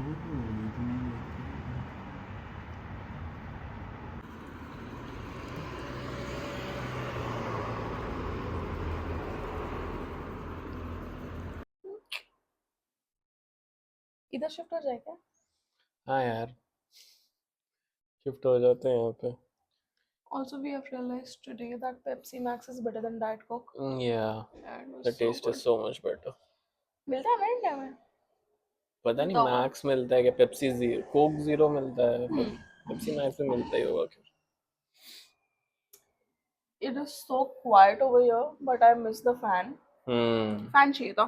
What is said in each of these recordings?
इधर शिफ्ट हो जाए क्या? हाँ यार, शिफ्ट हो जाते हैं यहाँ पे। Also, we have realized today that Pepsi Max is better than Diet Coke. Yeah, And it the was so taste is good. so much better. मिलता है ना इंडिया में? पता नहीं मिलता होगा। मैक्स मिलता है क्या, पेप्सी जीरो, कोक जीरो मिलता है, पर Hmm. पेप्सी मैक्स में मिलता ही होगा क्या? It is so quiet over here, but I miss the fan. Hmm. Fan चाहिए था।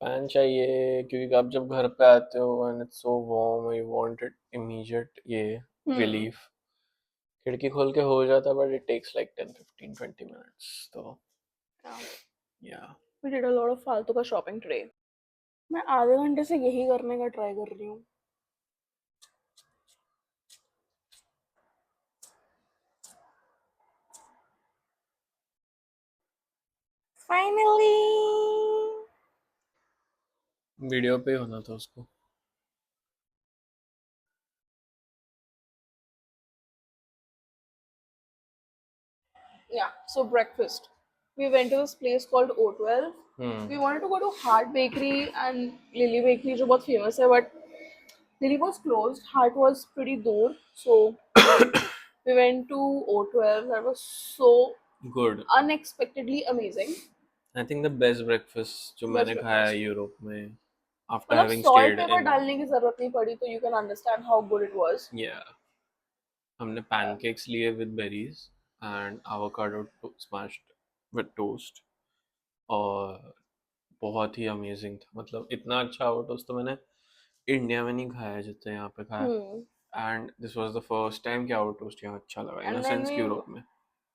फैन चाहिए क्योंकि आप जब घर पे आते हो and it's so warm, you want it immediate ये Hmm. रिलीफ। खिड़की खोल के हो जाता, but it takes like 10-15-20 minutes तो Yeah. या। We did a lot of फालतू का शॉपिंग टुडे। मैं आधे घंटे से यही करने का ट्राई कर रही हूँ। Finally. वीडियो पे होना था उसको। Yeah, so breakfast. We went to this place called O12. We wanted to go to Heart Bakery and Lily Bakery, जो बहुत famous है, but Lily was closed. Heart was pretty दूर, so we went to O12. That was so good. unexpectedly amazing. I think the best breakfast जो Best मैंने खाया है breakfast. Europe में, after मतलब having salt stayed pepper in. डालने की जरूरत नहीं पड़ी, तो you can understand how good it was. या, हमने पैनकेक्स लिए with berries and avocado smashed with toast, और बहुत ही अमेजिंग था। मतलब इतना अच्छा आवो टोस्ट तो मैंने इंडिया में नहीं खाया है जितना यहाँ पे खाया। Hmm. And this was the first time कि आवो टोस्ट यहाँ अच्छा लगा, इन अ And then सेंस we, कि यूरोप में।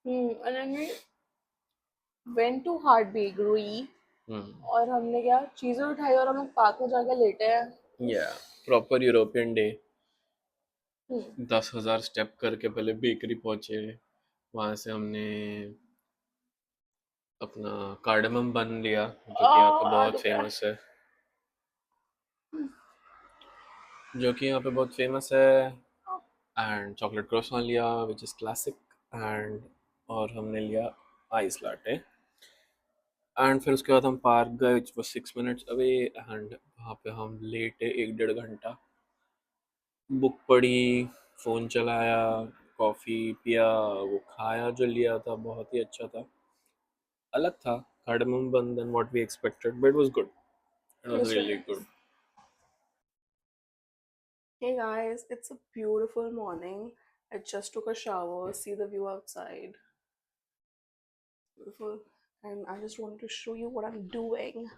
and then we went to Heart Bakery. हम्म। और हमने क्या चीजें उठाई और हम लोग पार्क में जाके लेटे हैं। या, प्रॉपर यूरोपियन डे। हम्म। 10,000 स्टेप करके पहले बेकरी पहुंचे, वहां से हमने अपना कार्डमम बन लिया जो कि यहाँ पे आ बहुत चुका है। फेमस है, जो कि यहाँ पे बहुत फेमस है। एंड चॉकलेट क्रॉसन लिया विच इज़ क्लासिक। एंड और हमने लिया आइस लाटे। एंड फिर उसके बाद हम पार्क गए which was 6 minutes away. And वहाँ पे हम लेटे 1-1.5 घंटा, बुक पढ़ी, फ़ोन चलाया, कॉफ़ी पिया, वो खाया जो लिया था बहुत ही अच्छा था। अलग था cardamom bun than what we expected, but it was good. It It was was very really nice. good. Hey guys, it's a beautiful morning. I just took a shower, see the view outside. Beautiful. And I just wanted to show you what I'm doing.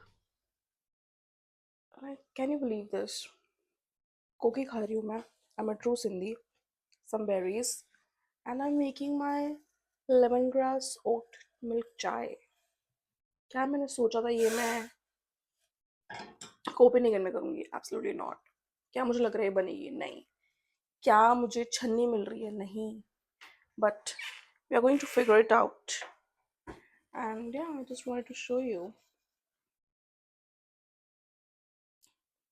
Can you believe this? Koki खा रही हूँ मैं. I'm a true Sindhi. Some berries. And I'm making my lemongrass oat milk chai. क्या मैंने सोचा था ये मैं कोपेनिगन में करूँगी? Absolutely not. क्या मुझे लग रहा है बनेगी? नहीं। क्या मुझे छन्नी मिल रही है? नहीं। But we are going to figure it out. And yeah, I just wanted to show you.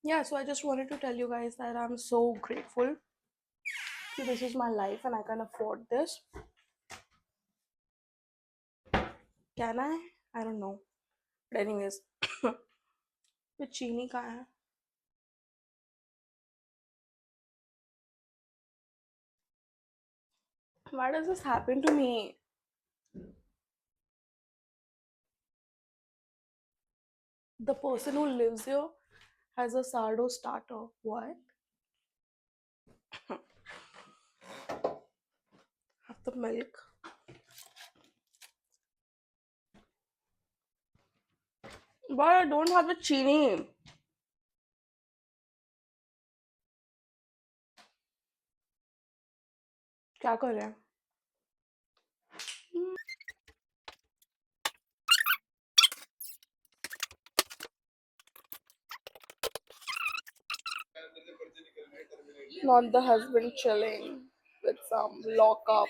Yeah, so I just wanted to tell you guys that I'm so grateful that this is my life and I can afford this. Can I? I don't know. But anyways, ये चीनी का है. Why does this happen to me? The person who lives here has a sourdough starter. What? Have the milk. But I don't have the chini. क्या करें? Not the husband chilling with some lockup,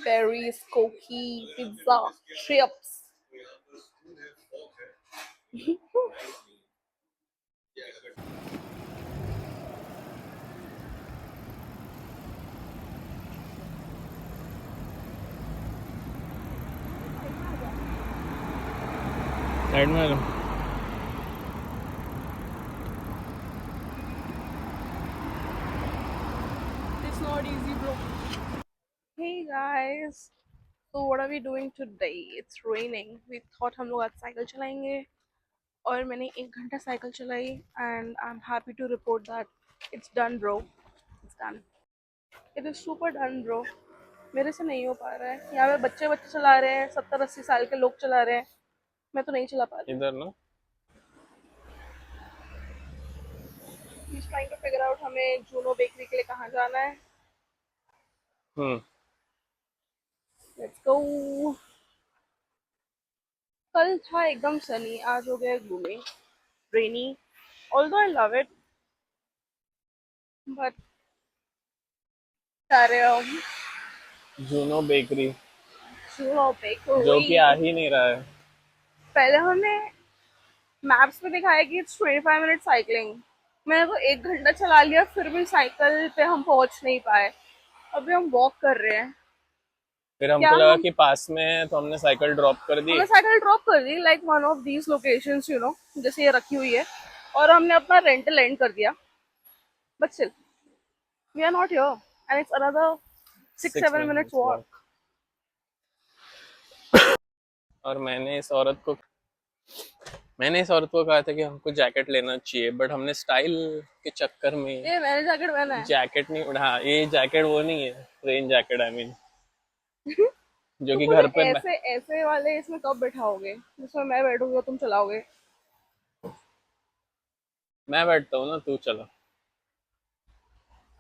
berries, cookie, pizza, chips. Side में आ जाओ। It's not easy, bro. Hey guys, so what are we doing today? It's raining. We thought हम लोग आज cycle चलाएंगे और मैंने 1 घंटा साइकिल चलाई and I'm happy to report that it's done, bro. It's done. It is super done, bro. मेरे से नहीं हो पा रहा है। यहाँ पे बच्चे बच्चे चला रहे हैं, 70-80 साल के लोग चला रहे हैं, मैं तो नहीं चला पा रही। इधर ना He's trying to figure out हमें जूनो बेकरी के लिए कहाँ जाना है। Let's go. कल था एकदम सनी, आज हो गया gloomy, rainy. Although I love it, but जा रहे हो हम जूनो बेकरी जूनो जो कि बेकरी। आ ही नहीं रहा है। पहले हमें मैप्स में दिखाया कि इट्स 25 मिनट साइकिलिंग, मैंने तो 1 घंटा चला लिया फिर भी साइकिल पे हम पहुंच नहीं पाए। अभी हम वॉक कर रहे हैं। फिर क्या हमको लगा हम कि पास में है तो हमने साइकिल ड्रॉप कर दी। हमने साइकिल ड्रॉप कर दी like one of these locations, you know, जैसे ये रखी हुई है, और हमने अपना रेंटल एंड कर दिया, but still we are not here and it's another 6 6-7 minutes minutes walk. Walk. और मैंने इस औरत को कहा था कि हमको जैकेट लेना चाहिए, बट हमने स्टाइल के चक्कर में ये मैंने जैकेट पहना है। जैकेट नहीं उड़ा। ये जैकेट वो नहीं है, रेन जैकेट आई मीन, जो तुम कि मुझे घर पे ऐसे ऐसे वाले इसमें कब बैठाओगे जिसमें मैं बैठूंगी और तुम चलाओगे? मैं बैठता हूँ ना, तू चला।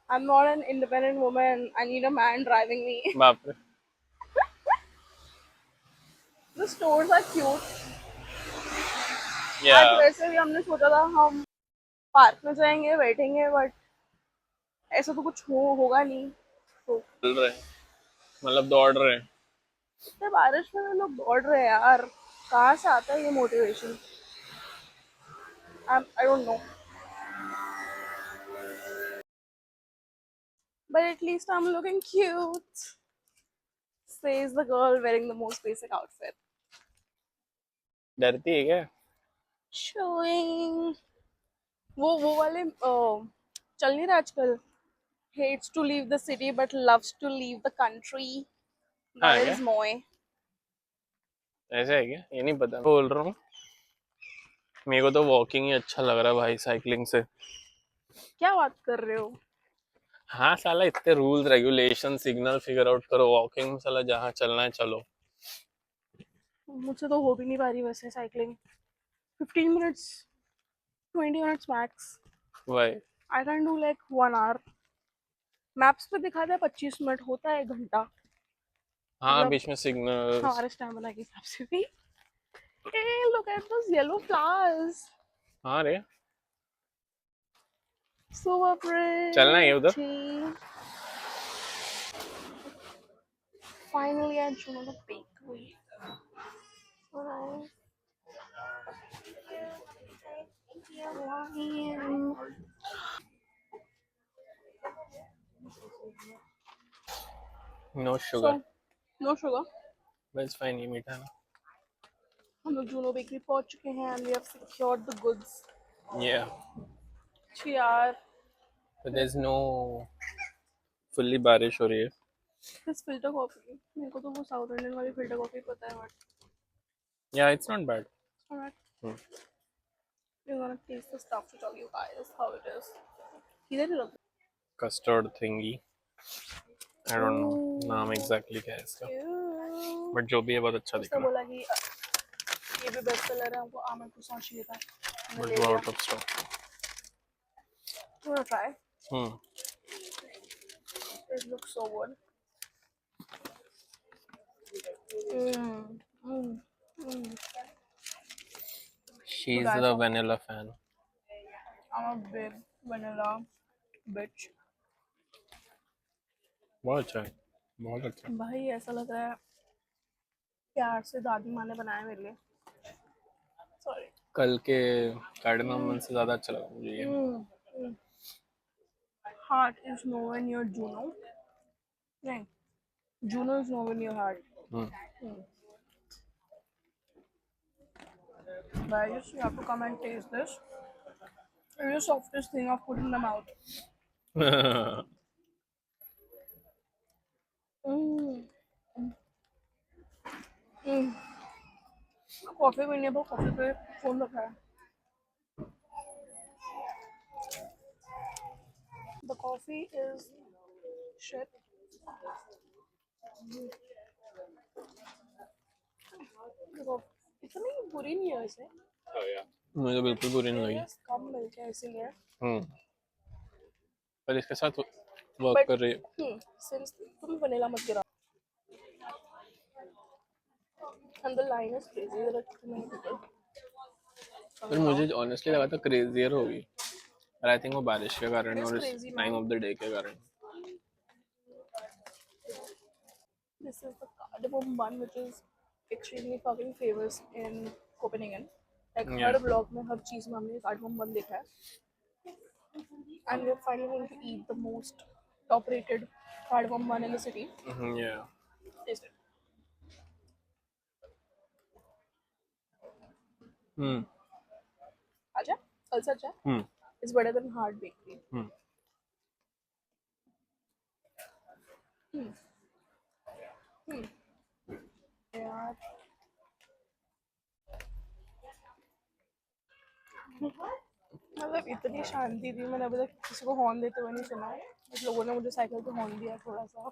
I'm not an independent woman. I need a man driving me. बाप रे। The stores are cute. या आज वैसे भी हमने सोचा था हम पार्क में जाएंगे बैठेंगे, बट ऐसा तो कुछ होगा नहीं। तो चल रहे हैं, मतलब दौड़ रहे हैं। इतने बारिश में हम लोग दौड़ रहे हैं यार, कहाँ से आता है ये motivation? I don't know. But at least I'm looking cute, says the girl wearing the most basic outfit. डरती है क्या? Showing. वो वाले चल नहीं रहा आजकल, hates to leave the city but loves to leave the country. हाँ That क्या? is Moy. ऐसा है क्या? ये नहीं पता, बोल रहा हूँ। मेरे को तो वॉकिंग ही अच्छा लग रहा है भाई, साइकिलिंग से। क्या बात कर रहे हो? हाँ साला, इतने rules regulation signal figure out करो, वॉकिंग में साला जहाँ चलना है चलो। मुझसे तो हो भी नहीं पा रही वैसे साइकिलिंग। 15 minutes, 20 minutes max. भाई I can do like 1 hour. Maps पे दिखाता है 25 मिनट, होता है 1 घंटा। हाँ, मतलब बीच में सिग्नल्स। हमारे स्टैमिना के हिसाब से भी। Hey, look at those yellow flowers. हाँ रे, So चलना है उधर। pretty. Finally, I joined a bakery. So nice. Lion. No So, sugar. no sugar. बस फाइन, ये मीठा ना। हम लोग जूनो बेकरी पहुंच चुके हैं and we have secured the goods. या यार, तो देयर इज नो, फुल्ली बारिश हो रही है। this filter coffee, मेरे को तो वो साउथ इंडियन वाली फिल्टर कॉफी पता है, बट या it's not bad. alright, we're gonna taste the stuff to tell you guys how it is. किधर है रख? कस्टर्ड थिंगी, आई डोंट नो नाम एग्जैक्टली क्या है इसका, बट जो भी है बहुत अच्छा दिख उसने रहा बोला कि ये भी बेस्ट सेलर है, हमको आमंड croissant चाहिए था, है, हमने बट ले वो लिया। Out of stock. You wanna try? Hmm. It looks so good. Mm. Mm. Mm. She So is guys, the vanilla fan. I'm a big vanilla bitch. बहुत अच्छा है, बहुत अच्छा। भाई ऐसा लग रहा है प्यार से दादी माँ ने बनाया मेरे लिए। सॉरी। कल के कार्डिनल से ज्यादा अच्छा लगा मुझे ये। Heart is nowhere near Juno. नहीं, Juno is nowhere near heart. Hmm. Hmm. Guys, you have to come and taste this. It's the softest thing I've put in the mouth. Mm. Mm. Coffee पीने पर coffee पे phone रखा है. The coffee is shit. देखो इतनी बुरी नहीं है वैसे. मुझे बिल्कुल बुरी नहीं लगी. Yes, कम मिलके है इसीलिए. पर इसके साथ वर्क कर रही है. Since तुम vanilla मत गिरा. And the line is crazy. There are too many people. पर मुझे ऑनेस्टली लगा था क्रेजियर होगी. और आई थिंक वो बारिश के कारण It is और इस crazy, time man. Of the day के कारण. This is the cardamom bun, which is extremely fucking famous in Copenhagen. Like Yeah. Her vlog में हर चीज में हमने cardamom bun देखा है. And we're finally going to eat the most top-rated cardamom bun in the city. Yeah. Taste it. अच्छा, also अच्छा. It's better than hard bakery. यार मतलब इतनी शांति थी. मैंने अभी तक किसी को हॉर्न देते हुए नहीं सुना. कुछ लोगों ने मुझे साइकिल पे हॉर्न दिया थोड़ा सा.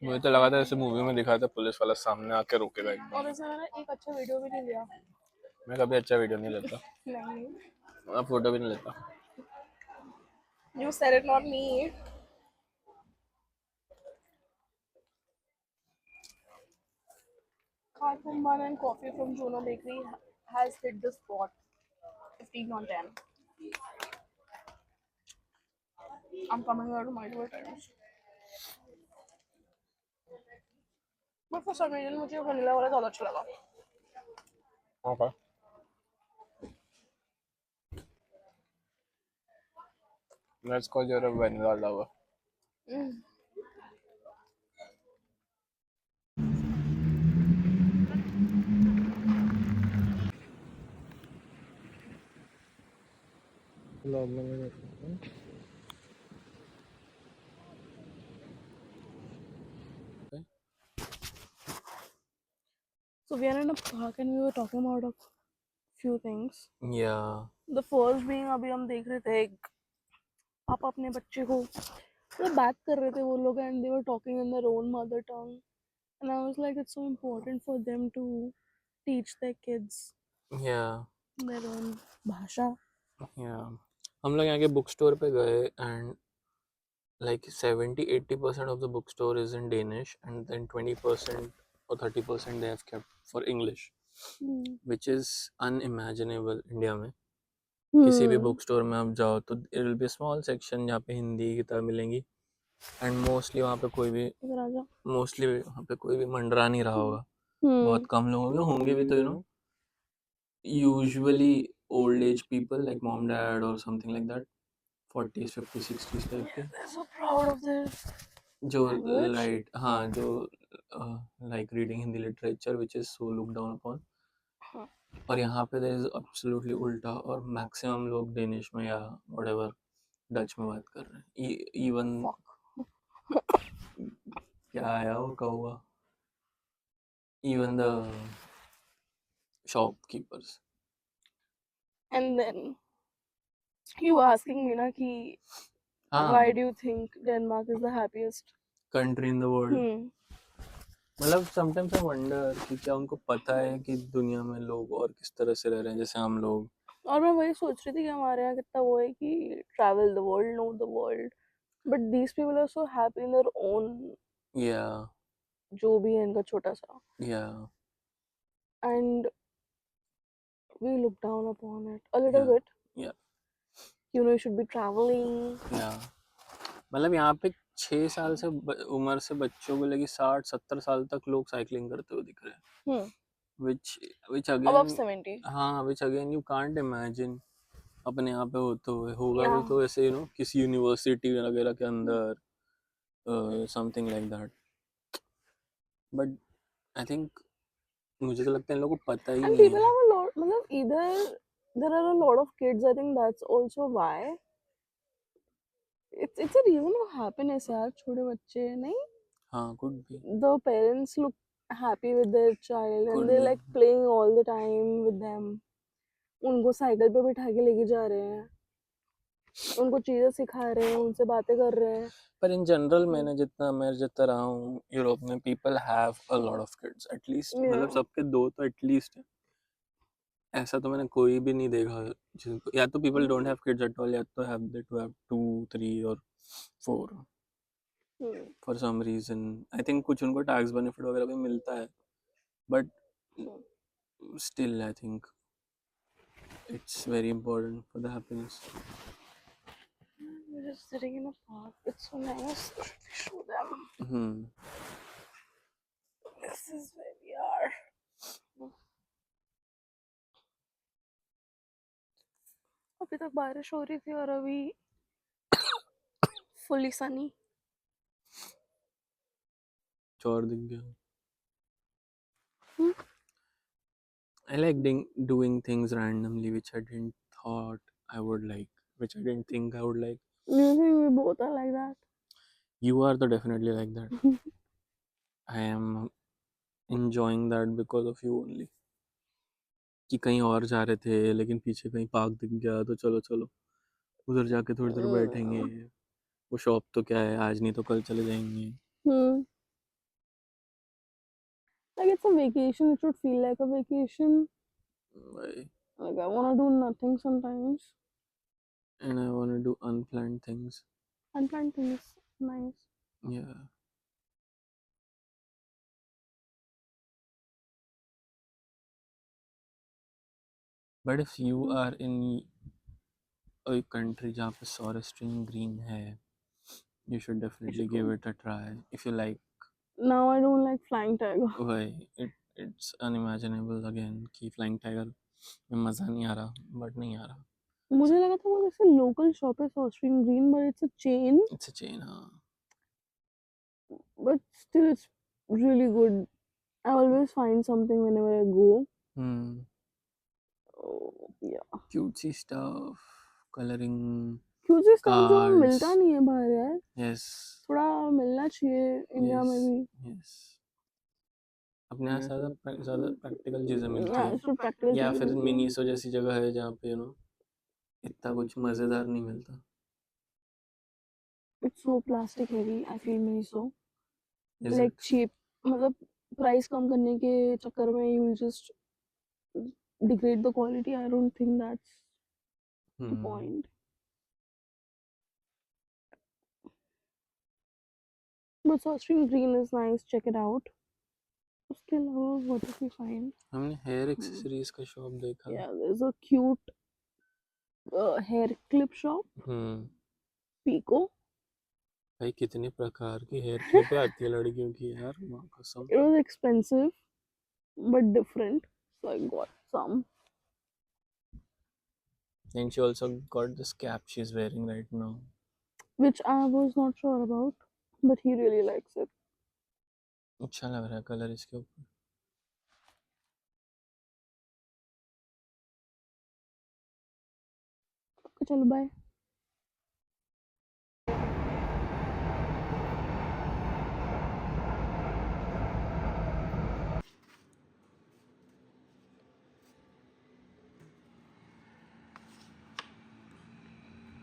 मुझे तो लगा था जैसे मूवी में दिखा था पुलिस वाला सामने आके रोकेगा एकदम. और इसमें मैंने एक अच्छा वीडियो भी नहीं लिया. मैं कभी अच्छा वीडियो नहीं लेता. नहीं. मैं फोटो भी नहीं लेता. You said it, not me. Cardamom bun and coffee from Juno Bakery has hit the spot. 15 on 10. I'm coming here to multiple times. But for some reason मुझे vanilla वाला ज़्यादा अच्छा लगा. Okay. Let's call you a vanilla lover. So we are in a park and we were talking about a few things. Yeah. The first being अभी हम देख रहे थे एक पापा अपने बच्चे को मतलब बात कर रहे थे वो लोग and they were talking in their own mother tongue and I was like it's so important for them to teach their kids Yeah. their own भाषा. Yeah. हम लोग यहाँ के बुक स्टोर पे गए and like 70-80% of the bookstore is in Danish and then 20% or 30% they have kept for English, which is unimaginable India में. किसी भी बुक स्टोर में आप जाओ तो it will be a small section जहाँ पे हिंदी की किताब मिलेंगी and mostly वहाँ पे कोई भी वहाँ पे कोई भी मंडरा नहीं रहा होगा. बहुत कम लोग होंगे भी तो usually old age people like mom dad or something like that, 40s 50s 60s type के. They're so proud of this. जो like reading Hindi literature which is so looked down upon. और यहाँ पे there is absolutely उल्टा और maximum लोग Danish में या whatever डच में बात कर रहे हैं. Even क्या आया वो कौवा. Even the shopkeepers. And then you were asking me na कि why do you think Denmark is the happiest country in the world? मतलब समटाइम्स आई वंडर कि क्या उनको पता है कि दुनिया में लोग और किस तरह से रह रहे हैं जैसे हम लोग. और मैं वही सोच रही थी कि हमारे यहाँ कितना वो है कि travel the world, know the world, but these people are so happy in their own. या जो भी है इनका छोटा सा. Yeah and we look down upon it a little bit. Yeah you know you should be travelling. या मतलब यहाँ पे 6 साल से उम्र से बच्चों को लेके 60-70 साल तक लोग साइकिलिंग करते हुए दिख रहे हैं. which again above 70. हाँ, which again you can't imagine अपने यहाँ पे होते हुए. होगा भी तो ऐसे यू नो किसी यूनिवर्सिटी वगैरह के अंदर something like that. But I think मुझे तो लगता है इन लोगों को पता ही And नहीं people है. have a lot, मतलब either there are a lot of kids, I think that's also why. It's a reason of happiness यार, छोटे बच्चे नहीं, हाँ, could be, the parents look happy with their child and could they're be. like playing all the time with them. उनको cycle पे बिठा के लेके जा रहे हैं, उनको चीजें सिखा रहे हैं, उनसे बातें कर रहे हैं. पर इन जनरल मैं जितना रहा हूँ यूरोप में, people have a lot of kids at least, मतलब Yeah. सबके 2 तो एटलीस्ट है. ऐसा तो मैंने कोई भी नहीं देखा जिनको, या तो people don't have kids at all, या तो हैव दे टू हैव 2 3 और 4 Hmm. For some reason. I think कुछ उनको टैक्स बेनिफिट वगैरह भी मिलता है, but still I think it's very important for the happiness. We're just sitting in a park. It's so nice. Should we show them? Hmm. This is where we are. अभी तक बारिश हो रही थी और अभी फुली सनी. चोर दिख गया. Hmm? I like doing things randomly which I didn't thought I would like, which I didn't think I would like. You think we both are like that? You are the definitely like that. I am enjoying that because of you only. कि कहीं और जा रहे थे लेकिन पीछे कहीं park दिख गया तो चलो चलो उधर जाके थोड़ी देर बैठेंगे. वो शॉप तो क्या है, आज नहीं तो कल चले जाएंगे. Hmm. Like it's a vacation. It should feel like a vacation. वही. Like I wanna do nothing sometimes. And I want to do unplanned things. Unplanned things. Nice. Yeah. But if you are in a country जहाँ पे Sorestring Green है, you should definitely give it a try if you like. Now I don't like Flying Tiger. Why it's unimaginable again कि Flying Tiger में मज़ा नहीं आ रहा, but नहीं आ रहा. मुझे लगा था वो जैसे local shop है Sorestring Green, but it's a chain. It's a chain, हाँ. But still, it's really good. I always find something whenever I go. Oh, yeah. Cutesy stuff, coloring cutesy stuff जो मिलता cards. नहीं है बाहर यार, Yes. थोड़ा मिलना चाहिए इंडिया में भी. Yes. अपने यहाँ ज़्यादा प्रैक्टिकल चीज़ें मिलती Yeah, है, it's practical या चीजें फिर मिलती हैं. मिनीसो जैसी जगह है जहाँ पे इतना कुछ मज़ेदार नहीं मिलता. It's so plastic heavy. I feel Miniso. Is Like it? cheap. मतलब प्राइस कम करने के चक्कर में you will just degrade the quality. I don't think that's the point. But Sorcery Green is nice. Check it out. उसके अलावा what if we find? हमने hair accessories का shop देखा. Yeah, there's a cute hair clip shop. Pico. भाई कितने प्रकार की hair clip आती है लड़कियों की यार, माँ कसम. It was expensive but different, so I got some. And she also got this cap she's wearing right now. Which I was not sure about, but he really likes it. अच्छा लग रहा है कलर इसके ऊपर. चलो bye.